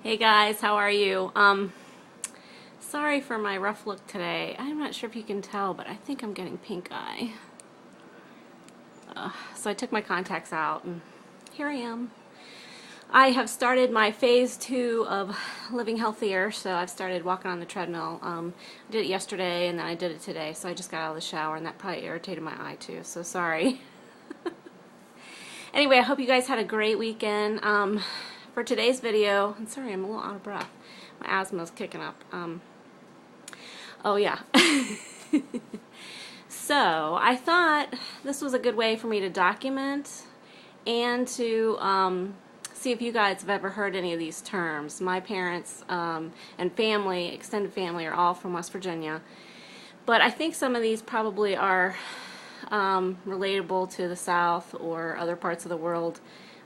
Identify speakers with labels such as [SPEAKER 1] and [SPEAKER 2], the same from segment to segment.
[SPEAKER 1] Hey guys, how are you? Sorry for my rough look today. I'm not sure if you can tell, but I think I'm getting pink eye. So I took my contacts out and here I am. I have started my phase 2 of living healthier, so I've started walking on the treadmill. I did it yesterday and then I did it today, so I just got out of the shower and that probably irritated my eye too, so sorry. Anyway, I hope you guys had a great weekend. For today's video, I'm sorry, I'm a little out of breath. My asthma's kicking up. Oh yeah. So I thought this was a good way for me to document and to see if you guys have ever heard any of these terms. My parents and family, extended family, are all from West Virginia, but I think some of these probably are relatable to the South or other parts of the world.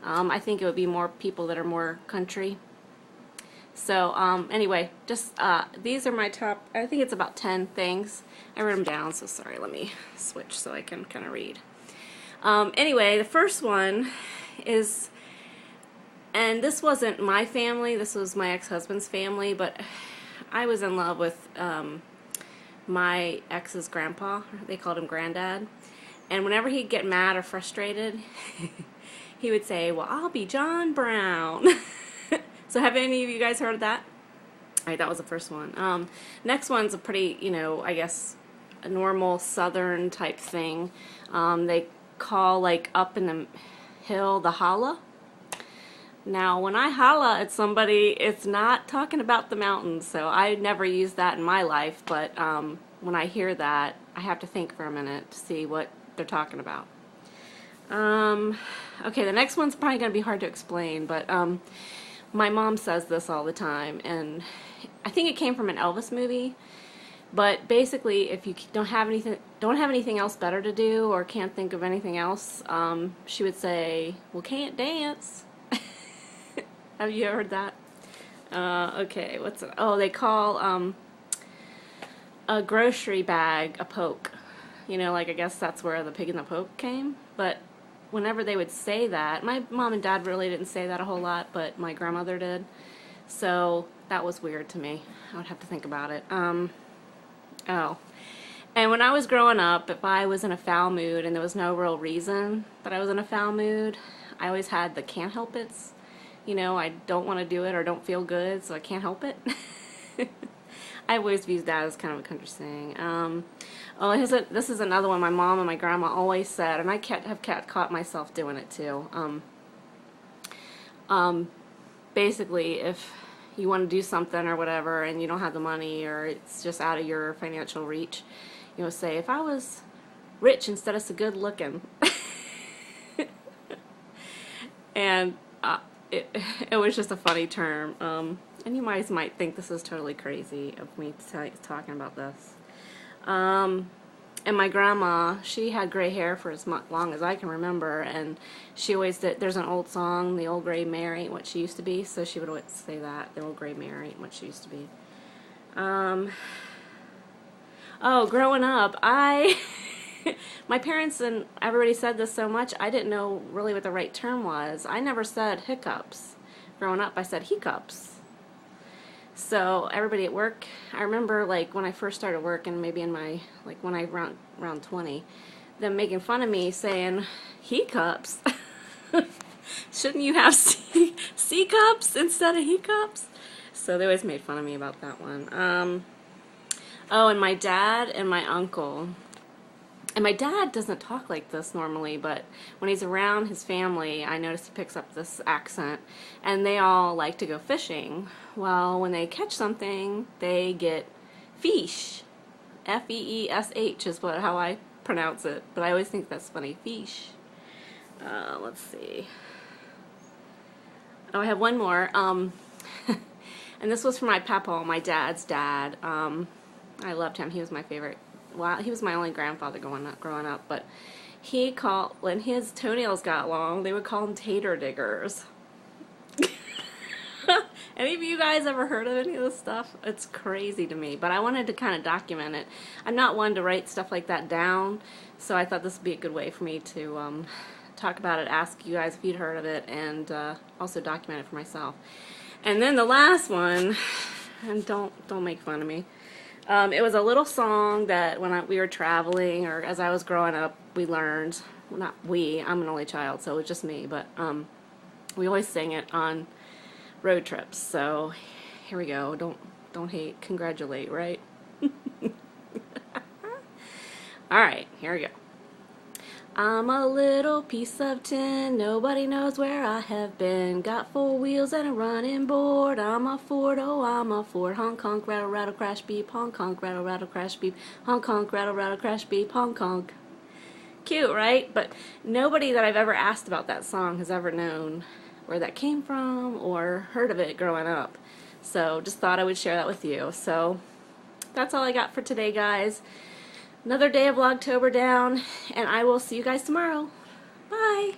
[SPEAKER 1] I think it would be more people that are more country. So anyway, just these are my top, I think it's about 10 things. I wrote them down, so sorry, let me switch so I can kind of read. Anyway, the first one is, and this wasn't my family, this was my ex-husband's family, but I was in love with my ex's grandpa. They called him Granddad. And whenever he'd get mad or frustrated, he would say, well, I'll be John Brown. So have any of you guys heard of that? All right, that was the first one. Next one's a pretty, I guess, a normal southern type thing. They call, like, up in the hill the holla. Now, when I holla at somebody, it's not talking about the mountains, so I never used that in my life, but when I hear that, I have to think for a minute to see what they're talking about. Okay, the next one's probably going to be hard to explain, but my mom says this all the time, and I think it came from an Elvis movie, but basically, if you don't have anything else better to do or can't think of anything else, she would say, well, can't dance. Have you ever heard that? Okay, what's it? Oh, they call a grocery bag a poke. Like, I guess that's where the pig in the poke came. But whenever they would say that, my mom and dad really didn't say that a whole lot, but my grandmother did. So that was weird to me. I would have to think about it. Oh. And when I was growing up, if I was in a foul mood and there was no real reason that I was in a foul mood, I always had the can't help it's. I don't want to do it or don't feel good, so I can't help it. I always used that as kind of a country saying. Oh, this is another one my mom and my grandma always said, and I have caught myself doing it too. Basically, if you want to do something or whatever and you don't have the money or it's just out of your financial reach, say, if I was rich instead of so good looking. And it was just a funny term, and you guys might think this is totally crazy of me talking about this. And my grandma, she had gray hair for as long as I can remember, and she always did. There's an old song, "The Old Gray Mary," what she used to be, so she would always say that, "The Old Gray Mary," what she used to be. Oh, growing up, my parents and everybody said this so much, I didn't know really what the right term was. I never said hiccups. Growing up, I said hiccups. So everybody at work, I remember, like, when I first started working, maybe in my, like, when I around 20, them making fun of me saying, hiccups. Shouldn't you have C-cups instead of hiccups? So they always made fun of me about that one. Oh, and my dad and my uncle. And my dad doesn't talk like this normally, but when he's around his family, I notice he picks up this accent, and they all like to go fishing. Well, when they catch something, they get fish. F-E-E-S-H is how I pronounce it, but I always think that's funny, fish. Let's see. Oh, I have one more. And this was from my papa, my dad's dad. I loved him. He was my favorite. Well, he was my only grandfather growing up, but he called, when his toenails got long, they would call him tater diggers. Any of you guys ever heard of any of this stuff? It's crazy to me, but I wanted to kind of document it. I'm not one to write stuff like that down, so I thought this would be a good way for me to talk about it, ask you guys if you'd heard of it, and also document it for myself. And then the last one, and don't make fun of me. It was a little song that when we were traveling, or as I was growing up, we learned. Well, not we. I'm an only child, so it was just me. But we always sing it on road trips. So here we go. Don't hate, congratulate, right? All right, here we go. I'm a little piece of tin, nobody knows where I have been. Got 4 wheels and a running board. I'm a Ford, oh I'm a Ford. Honk honk, rattle rattle crash beep. Honk honk, rattle rattle crash beep. Honk honk, rattle rattle crash beep. Honk honk. Cute, right? But nobody that I've ever asked about that song has ever known where that came from or heard of it growing up. So just thought I would share that with you. So that's all I got for today, guys. Another day of Vlogtober down, and I will see you guys tomorrow. Bye!